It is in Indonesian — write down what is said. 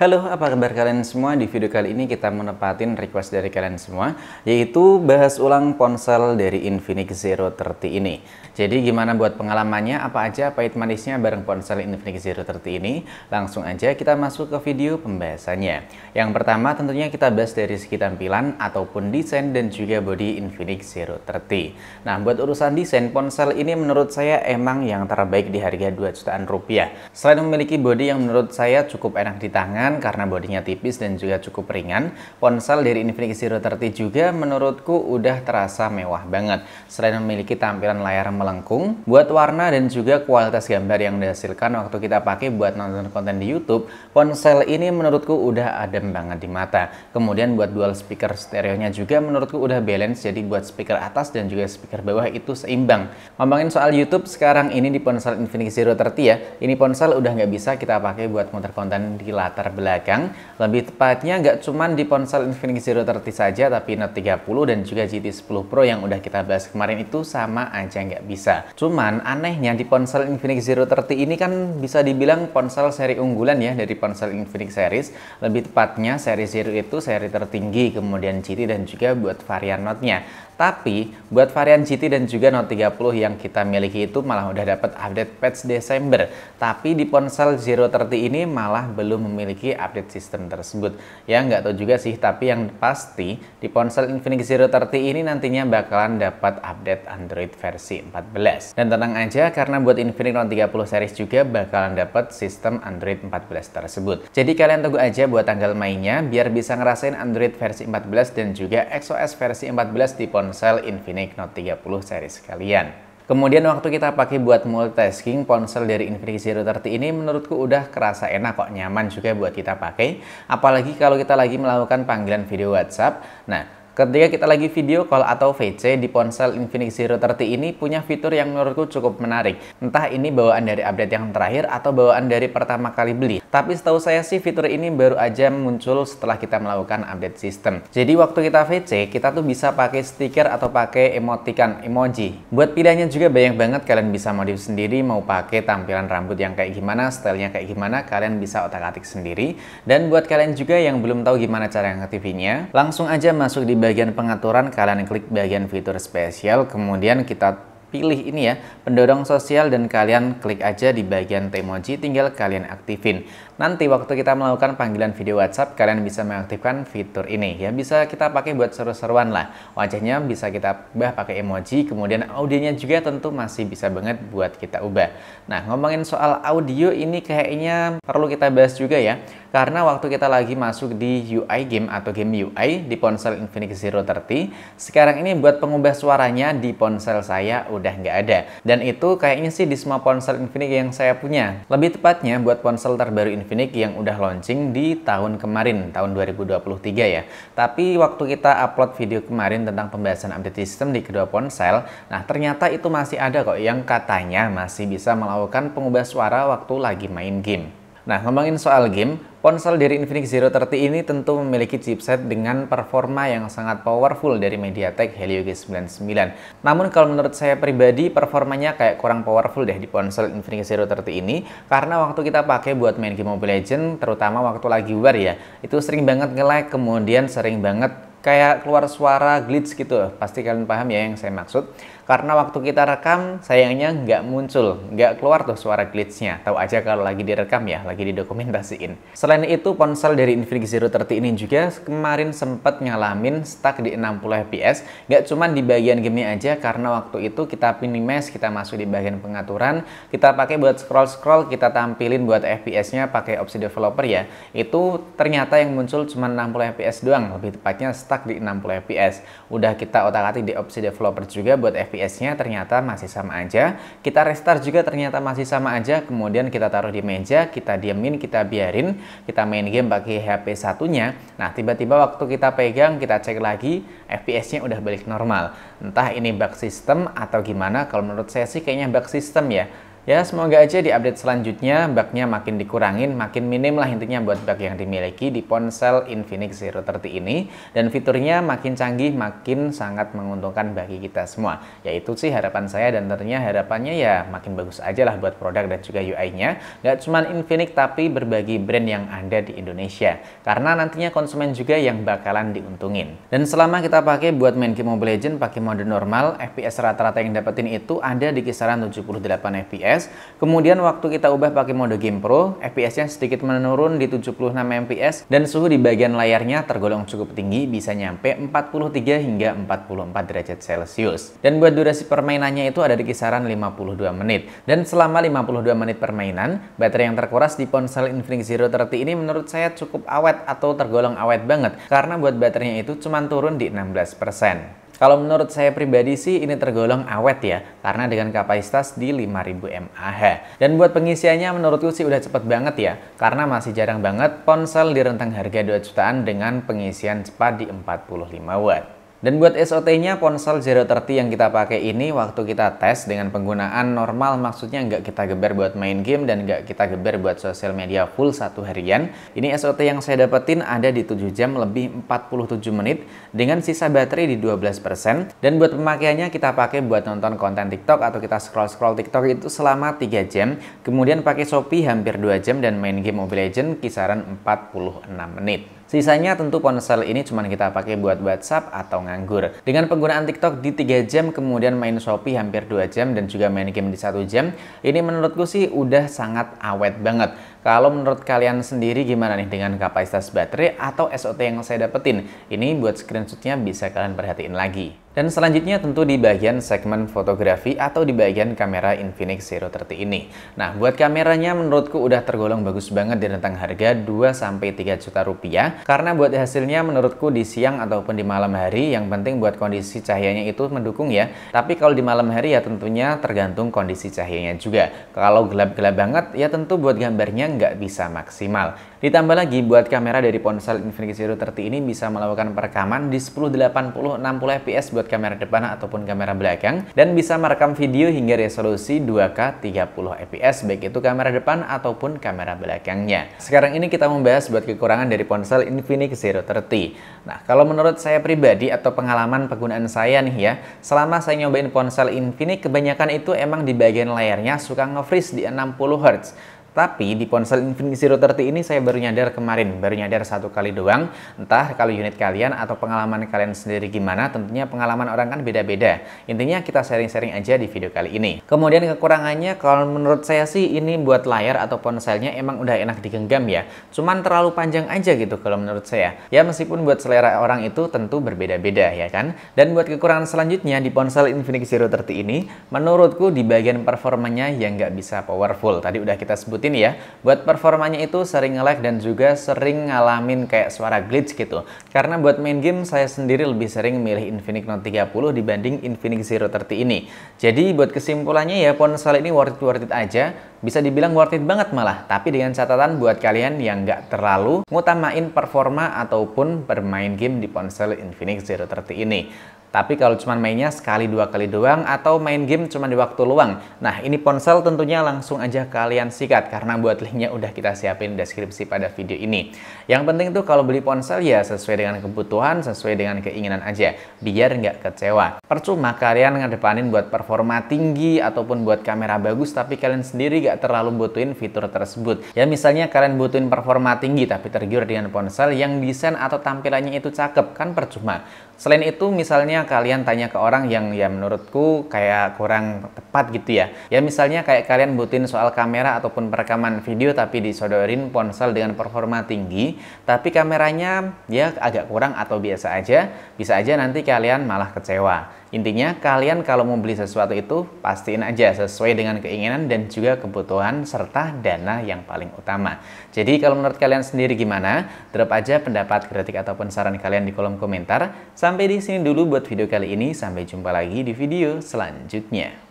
Halo, apa kabar kalian semua? Di video kali ini kita menepatin request dari kalian semua, yaitu bahas ulang ponsel dari Infinix Zero 30 ini. Jadi gimana buat pengalamannya, apa aja pahit manisnya bareng ponsel Infinix Zero 30 ini? Langsung aja kita masuk ke video pembahasannya. Yang pertama tentunya kita bahas dari segi tampilan ataupun desain dan juga body Infinix Zero 30. Nah, buat urusan desain, ponsel ini menurut saya emang yang terbaik di harga 2 jutaan rupiah. Selain memiliki body yang menurut saya cukup enak di tangan, karena bodinya tipis dan juga cukup ringan, ponsel dari Infinix Zero 30 juga menurutku udah terasa mewah banget. Selain memiliki tampilan layar melengkung, buat warna dan juga kualitas gambar yang dihasilkan waktu kita pakai buat nonton konten di YouTube, ponsel ini menurutku udah adem banget di mata. Kemudian buat dual speaker stereonya juga menurutku udah balance, jadi buat speaker atas dan juga speaker bawah itu seimbang. Ngomongin soal YouTube sekarang ini di ponsel Infinix Zero 30 ya, ini ponsel udah nggak bisa kita pakai buat muter konten di latar belakang. Lebih tepatnya nggak cuman di ponsel Infinix Zero 30 saja, tapi Note 30 dan juga GT10 Pro yang udah kita bahas kemarin itu sama aja nggak bisa. Cuman anehnya di ponsel Infinix Zero 30 ini kan bisa dibilang ponsel seri unggulan ya dari ponsel Infinix series. Lebih tepatnya seri Zero itu seri tertinggi, kemudian GT dan juga buat varian Note-nya. Tapi buat varian GT dan juga Note 30 yang kita miliki itu malah udah dapat update patch Desember. Tapi di ponsel Zero 30 ini malah belum memiliki update sistem tersebut. Ya nggak tahu juga sih, tapi yang pasti di ponsel Infinix Zero 30 ini nantinya bakalan dapat update Android versi 14. Dan tenang aja karena buat Infinix Note 30 series juga bakalan dapat sistem Android 14 tersebut. Jadi kalian tunggu aja buat tanggal mainnya biar bisa ngerasain Android versi 14 dan juga XOS versi 14 di ponsel Infinix Note 30 series kalian. Kemudian waktu kita pakai buat multitasking, ponsel dari Infinix Zero 30 ini menurutku udah kerasa enak kok, nyaman juga buat kita pakai. Apalagi kalau kita lagi melakukan panggilan video WhatsApp. Nah, ketika kita lagi video call atau VC di ponsel Infinix Zero 30 ini punya fitur yang menurutku cukup menarik. Entah ini bawaan dari update yang terakhir atau bawaan dari pertama kali beli. Tapi setahu saya sih fitur ini baru aja muncul setelah kita melakukan update sistem. Jadi waktu kita VC, kita tuh bisa pakai stiker atau pakai emoticon, emoji. Buat pilihannya juga banyak banget, kalian bisa modif sendiri, mau pakai tampilan rambut yang kayak gimana, stylenya kayak gimana, kalian bisa otak-atik sendiri. Dan buat kalian juga yang belum tahu gimana cara ngaktifinnya, langsung aja masuk di bagian pengaturan, kalian klik bagian fitur spesial, kemudian kita pilih ini ya, pendorong sosial, dan kalian klik aja di bagian emoji, tinggal kalian aktifin. Nanti waktu kita melakukan panggilan video WhatsApp, kalian bisa mengaktifkan fitur ini ya, bisa kita pakai buat seru-seruan lah. Wajahnya bisa kita ubah pakai emoji, kemudian audionya juga tentu masih bisa banget buat kita ubah. Nah, ngomongin soal audio ini kayaknya perlu kita bahas juga ya, karena waktu kita lagi masuk di UI game atau game UI di ponsel Infinix Zero 30, sekarang ini buat pengubah suaranya di ponsel saya udah nggak ada. Dan itu kayaknya sih di semua ponsel Infinix yang saya punya. Lebih tepatnya buat ponsel terbaru Infinix yang udah launching di tahun kemarin, tahun 2023 ya. Tapi waktu kita upload video kemarin tentang pembahasan update sistem di kedua ponsel, nah ternyata itu masih ada kok yang katanya masih bisa melakukan pengubah suara waktu lagi main game. Nah, ngomongin soal game, ponsel dari Infinix Zero 30 ini tentu memiliki chipset dengan performa yang sangat powerful dari MediaTek Helio G99. Namun kalau menurut saya pribadi, performanya kayak kurang powerful deh di ponsel Infinix Zero 30 ini, karena waktu kita pakai buat main game Mobile Legends, terutama waktu lagi war ya, itu sering banget nge-lag, kemudian sering banget kayak keluar suara glitch gitu. Pasti kalian paham ya yang saya maksud. Karena waktu kita rekam, sayangnya nggak muncul, nggak keluar tuh suara glitchnya. Tahu aja kalau lagi direkam ya, lagi didokumentasiin. Selain itu, ponsel dari Infinix Zero 30 ini juga kemarin sempat ngalamin stuck di 60 fps. Nggak cuma di bagian gamenya aja, karena waktu itu kita minimize, kita masuk di bagian pengaturan, kita pakai buat scroll-scroll, kita tampilin buat fps-nya pakai opsi developer ya. Itu ternyata yang muncul cuma 60 fps doang, lebih tepatnya stuck di 60 fps. Udah kita otak-atik di opsi developer juga buat FPS-nya ternyata masih sama aja. Kita restart juga ternyata masih sama aja. Kemudian kita taruh di meja, kita diamin, kita biarin, kita main game pakai HP satunya. Nah, tiba-tiba waktu kita pegang, kita cek lagi, FPS-nya udah balik normal. Entah ini bug system atau gimana, kalau menurut saya sih kayaknya bug system ya. Ya, semoga aja di update selanjutnya bugnya makin dikurangin, makin minim lah intinya buat bug yang dimiliki di ponsel Infinix Zero 30 ini. Dan fiturnya makin canggih, makin sangat menguntungkan bagi kita semua. Yaitu sih harapan saya, dan tentunya harapannya ya makin bagus aja lah buat produk dan juga UI-nya. Gak cuma Infinix tapi berbagai brand yang ada di Indonesia. Karena nantinya konsumen juga yang bakalan diuntungin. Dan selama kita pakai buat main game Mobile Legends pakai mode normal, FPS rata-rata yang dapetin itu ada di kisaran 78 FPS. Kemudian waktu kita ubah pakai mode Game Pro, FPS-nya sedikit menurun di 76 fps dan suhu di bagian layarnya tergolong cukup tinggi, bisa nyampe 43 hingga 44 derajat Celcius. Dan buat durasi permainannya itu ada di kisaran 52 menit. Dan selama 52 menit permainan, baterai yang terkuras di ponsel Infinix Zero 30 ini menurut saya cukup awet atau tergolong awet banget, karena buat baterainya itu cuma turun di 16%. Kalau menurut saya pribadi sih ini tergolong awet ya, karena dengan kapasitas di 5000 mAh. Dan buat pengisiannya menurutku sih udah cepet banget ya, karena masih jarang banget ponsel di rentang harga 2 jutaan dengan pengisian cepat di 45 watt. Dan buat SOT-nya ponsel Zero 30 yang kita pakai ini waktu kita tes dengan penggunaan normal, maksudnya nggak kita geber buat main game dan nggak kita geber buat sosial media full satu harian. Ini SOT yang saya dapetin ada di 7 jam lebih 47 menit dengan sisa baterai di 12%. Dan buat pemakaiannya kita pakai buat nonton konten TikTok atau kita scroll-scroll TikTok itu selama 3 jam. Kemudian pakai Shopee hampir 2 jam dan main game Mobile Legends kisaran 46 menit. Sisanya tentu ponsel ini cuma kita pakai buat WhatsApp atau nganggur. Dengan penggunaan TikTok di 3 jam, kemudian main Shopee hampir 2 jam, dan juga main game di 1 jam, ini menurutku sih udah sangat awet banget. Kalau menurut kalian sendiri gimana nih dengan kapasitas baterai atau SOT yang saya dapetin? Ini buat screenshotnya bisa kalian perhatiin lagi. Dan selanjutnya tentu di bagian segmen fotografi atau di bagian kamera Infinix Zero 30 ini. Nah, buat kameranya menurutku udah tergolong bagus banget di rentang harga 2-3 juta rupiah. Karena buat hasilnya menurutku di siang ataupun di malam hari, yang penting buat kondisi cahayanya itu mendukung ya. Tapi kalau di malam hari ya tentunya tergantung kondisi cahayanya juga. Kalau gelap-gelap banget ya tentu buat gambarnya nggak bisa maksimal. Ditambah lagi buat kamera dari ponsel Infinix Zero 30 ini bisa melakukan perekaman di 1080-60 fps buat kamera depan ataupun kamera belakang, dan bisa merekam video hingga resolusi 2K 30 fps baik itu kamera depan ataupun kamera belakangnya. Sekarang ini kita membahas buat kekurangan dari ponsel Infinix Zero 30. Nah, kalau menurut saya pribadi atau pengalaman penggunaan saya nih ya, selama saya nyobain ponsel Infinix, kebanyakan itu emang di bagian layarnya suka nge-freeze di 60 Hz. Tapi di ponsel Infinix Zero 30 ini saya baru nyadar kemarin, baru nyadar 1 kali doang. Entah kalau unit kalian atau pengalaman kalian sendiri gimana, tentunya pengalaman orang kan beda-beda. Intinya kita sharing-sharing aja di video kali ini. Kemudian kekurangannya kalau menurut saya sih ini buat layar atau ponselnya emang udah enak digenggam ya. Cuman terlalu panjang aja gitu kalau menurut saya. Ya meskipun buat selera orang itu tentu berbeda-beda ya kan. Dan buat kekurangan selanjutnya di ponsel Infinix Zero 30 ini, menurutku di bagian performanya yang nggak bisa powerful. Tadi udah kita sebut ya, buat performanya itu sering nge-lag dan juga sering ngalamin kayak suara glitch gitu. Karena buat main game saya sendiri lebih sering milih Infinix Note 30 dibanding Infinix Zero 30 ini. Jadi buat kesimpulannya ya, ponsel ini worth it aja, bisa dibilang worth it banget malah. Tapi dengan catatan buat kalian yang nggak terlalu ngutamain performa ataupun bermain game di ponsel Infinix Zero 30 ini. Tapi kalau cuma mainnya sekali 2 kali doang atau main game cuma di waktu luang, nah ini ponsel tentunya langsung aja kalian sikat, karena buat linknya udah kita siapin deskripsi pada video ini. Yang penting tuh kalau beli ponsel ya sesuai dengan kebutuhan, sesuai dengan keinginan aja, biar nggak kecewa. Percuma kalian ngedepanin buat performa tinggi ataupun buat kamera bagus tapi kalian sendiri nggak terlalu butuhin fitur tersebut. Ya misalnya kalian butuhin performa tinggi tapi tergiur dengan ponsel yang desain atau tampilannya itu cakep, kan percuma. Selain itu misalnya kalian tanya ke orang yang ya menurutku kayak kurang tepat gitu ya. Ya misalnya kayak kalian butuhin soal kamera ataupun perekaman video tapi disodorin ponsel dengan performa tinggi, tapi kameranya ya agak kurang atau biasa aja, bisa aja nanti kalian malah kecewa. Intinya kalian kalau mau beli sesuatu itu pastiin aja sesuai dengan keinginan dan juga kebutuhan serta dana yang paling utama. Jadi kalau menurut kalian sendiri gimana? Drop aja pendapat, kritik ataupun saran kalian di kolom komentar. Sampai di sini dulu buat video kali ini, sampai jumpa lagi di video selanjutnya.